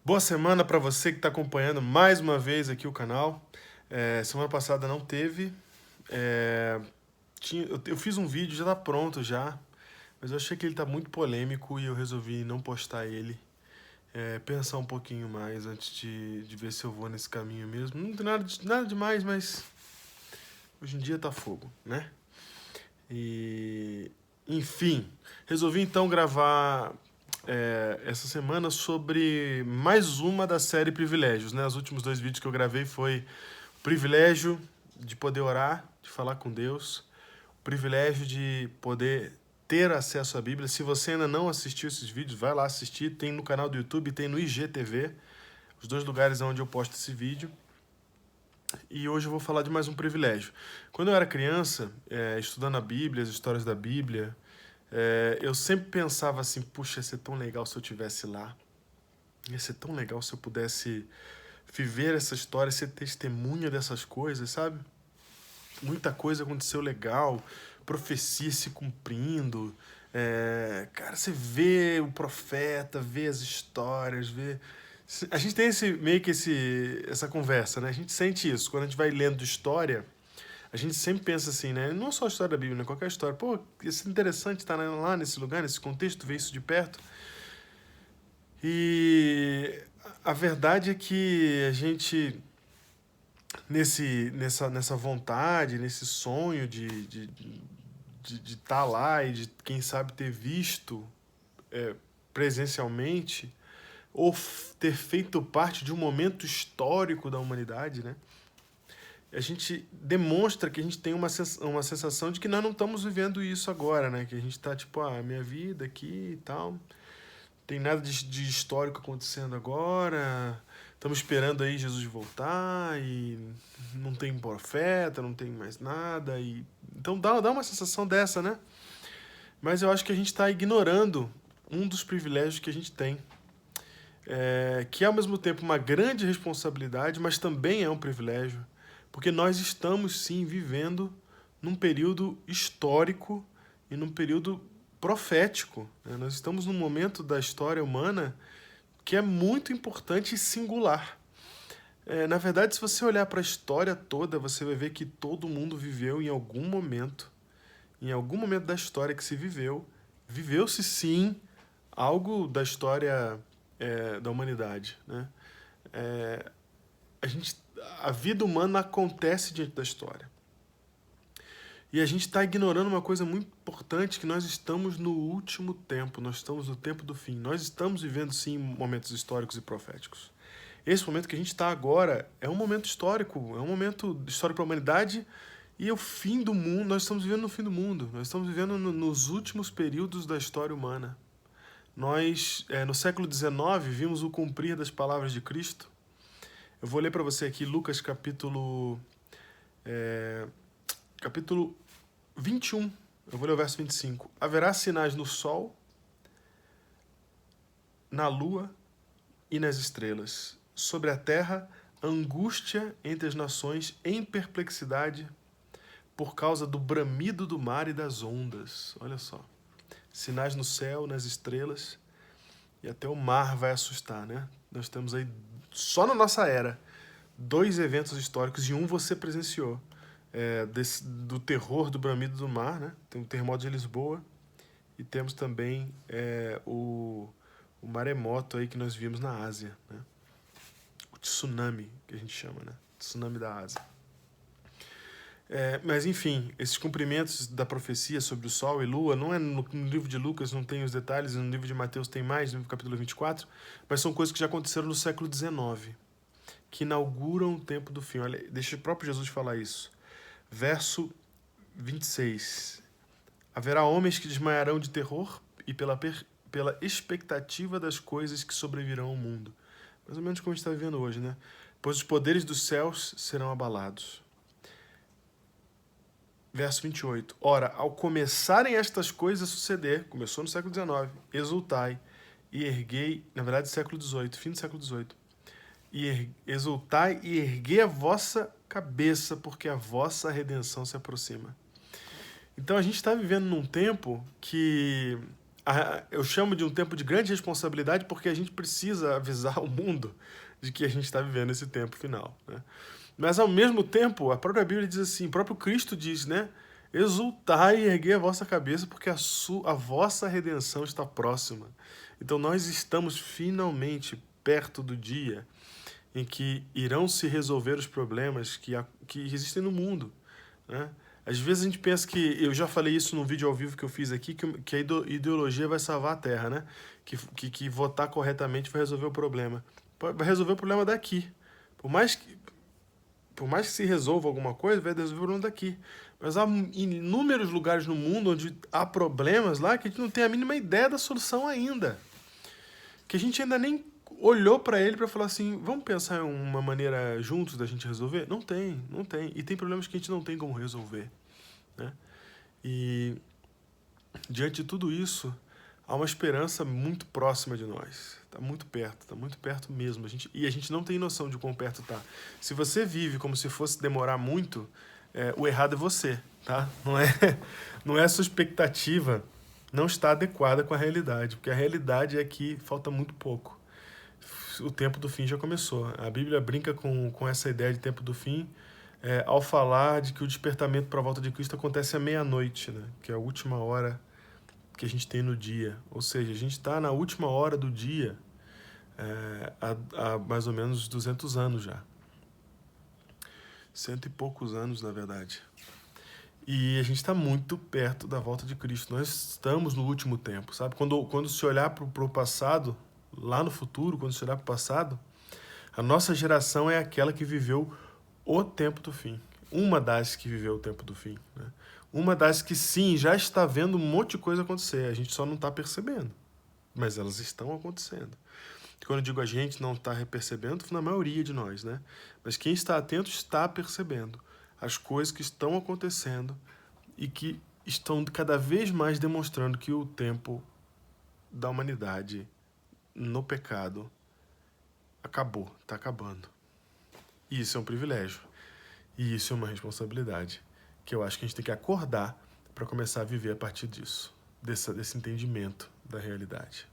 Boa semana para você que está acompanhando mais uma vez aqui o canal. Semana passada não teve. É, eu fiz um vídeo, já está pronto já, mas eu achei que ele está muito polêmico e eu resolvi não postar ele. Pensar um pouquinho mais antes de ver se eu vou nesse caminho mesmo. Não tem nada demais, mas hoje em dia tá fogo, né? E, enfim, resolvi então gravar essa semana sobre mais uma da série Privilégios, né? Os últimos dois vídeos que eu gravei foi o privilégio de poder orar, de falar com Deus, o privilégio de poder ter acesso à Bíblia. Se você ainda não assistiu esses vídeos, vai lá assistir. Tem no canal do YouTube, tem no IGTV, os dois lugares onde eu posto esse vídeo. E hoje eu vou falar de mais um privilégio. Quando eu era criança, estudando a Bíblia, as histórias da Bíblia, eu sempre pensava assim, puxa, ia ser tão legal se eu estivesse lá. Ia ser tão legal se eu pudesse viver essa história, ser testemunha dessas coisas, sabe? Muita coisa aconteceu legal, profecia se cumprindo. Cara, você vê o profeta, vê as histórias, vê... A gente tem essa conversa, né? A gente sente isso. Quando a gente vai lendo história, a gente sempre pensa assim, né? Não só a história da Bíblia, né? Qualquer história. Pô, isso é interessante estar lá nesse lugar, nesse contexto, ver isso de perto. E a verdade é que a gente, nessa vontade, nesse sonho de estar lá e de, quem sabe, ter visto presencialmente, ou ter feito parte de um momento histórico da humanidade, né? A gente demonstra que a gente tem uma sensação de que nós não estamos vivendo isso agora, né? Que a gente está tipo, minha vida aqui e tal, tem nada de histórico acontecendo agora, estamos esperando aí Jesus voltar e não tem profeta, não tem mais nada. Então dá uma sensação dessa, né? Mas eu acho que a gente está ignorando um dos privilégios que a gente tem, que é ao mesmo tempo uma grande responsabilidade, mas também é um privilégio, porque nós estamos sim vivendo num período histórico e num período profético, né? Nós estamos num momento da história humana que é muito importante e singular. Na verdade, se você olhar para a história toda, você vai ver que todo mundo viveu em algum momento da história que se viveu, viveu-se sim algo da história da humanidade, né? É, a gente, a vida humana acontece diante da história. E a gente está ignorando uma coisa muito importante, que nós estamos no último tempo, nós estamos no tempo do fim. Nós estamos vivendo, sim, momentos históricos e proféticos. Esse momento que a gente está agora é um momento histórico, é um momento histórico para a humanidade e é o fim do mundo. Nós estamos vivendo no fim do mundo, nós estamos vivendo nos últimos períodos da história humana. Nós, no século XIX, vimos o cumprir das palavras de Cristo. Eu vou ler para você aqui Lucas capítulo 21. Eu vou ler o verso 25. Haverá sinais no sol, na lua e nas estrelas. Sobre a terra, angústia entre as nações em perplexidade por causa do bramido do mar e das ondas. Olha só. Sinais no céu, nas estrelas, e até o mar vai assustar, né? Nós temos aí, só na nossa era, dois eventos históricos, e um você presenciou. Do terror do bramido do mar, né? Tem o terremoto de Lisboa, e temos também o maremoto aí que nós vimos na Ásia, né? O tsunami, que a gente chama, né? Tsunami da Ásia. Mas enfim, esses cumprimentos da profecia sobre o Sol e Lua, não é no livro de Lucas, não tem os detalhes, no livro de Mateus tem mais, no capítulo 24, mas são coisas que já aconteceram no século XIX, que inauguram o tempo do fim. Olha, deixa o próprio Jesus falar isso. Verso 26. Haverá homens que desmaiarão de terror e pela expectativa das coisas que sobrevirão ao mundo. Mais ou menos como a gente está vivendo hoje, né? Pois os poderes dos céus serão abalados. Verso 28. Ora, ao começarem estas coisas a suceder, começou no século XIX, exultai e erguei, na verdade, século XVIII, fim do século XVIII, exultai e erguei a vossa cabeça, porque a vossa redenção se aproxima. Então a gente está vivendo num tempo que eu chamo de um tempo de grande responsabilidade porque a gente precisa avisar o mundo de que a gente está vivendo esse tempo final, né? Mas, ao mesmo tempo, a própria Bíblia diz assim, o próprio Cristo diz, né? Exultai e erguei a vossa cabeça, porque a vossa redenção está próxima. Então, nós estamos finalmente perto do dia em que irão se resolver os problemas que existem no mundo, né? Às vezes a gente pensa que, eu já falei isso num vídeo ao vivo que eu fiz aqui, que a ideologia vai salvar a Terra, né? Que votar corretamente vai resolver o problema. Vai resolver o problema daqui. Por mais que se resolva alguma coisa, vai resolver o problema daqui. Mas há inúmeros lugares no mundo onde há problemas lá que a gente não tem a mínima ideia da solução ainda. Que a gente ainda nem olhou para ele para falar assim, vamos pensar em uma maneira juntos da gente resolver? Não tem, não tem. E tem problemas que a gente não tem como resolver, né? E diante de tudo isso, há uma esperança muito próxima de nós. Está muito perto mesmo. E a gente não tem noção de quão perto está. Se você vive como se fosse demorar muito, o errado é você, tá? Não é a sua expectativa, não está adequada com a realidade, porque a realidade é que falta muito pouco. O tempo do fim já começou. A Bíblia brinca com essa ideia de tempo do fim, ao falar de que o despertamento para a volta de Cristo acontece à meia-noite, né? Que é a última hora que a gente tem no dia. Ou seja, a gente está na última hora do dia há mais ou menos 200 anos já. 100 e poucos anos, na verdade. E a gente está muito perto da volta de Cristo. Nós estamos no último tempo, sabe? Quando se olhar para o passado, lá no futuro, quando se olhar para o passado, a nossa geração é aquela que viveu o tempo do fim. Uma das que viveu o tempo do fim, né? Uma das que, sim, já está vendo um monte de coisa acontecer. A gente só não está percebendo. Mas elas estão acontecendo. Quando eu digo a gente não está percebendo, na maioria de nós, né? Mas quem está atento está percebendo as coisas que estão acontecendo e que estão cada vez mais demonstrando que o tempo da humanidade no pecado acabou, está acabando. E isso é um privilégio. E isso é uma responsabilidade que eu acho que a gente tem que acordar para começar a viver a partir disso, desse entendimento da realidade.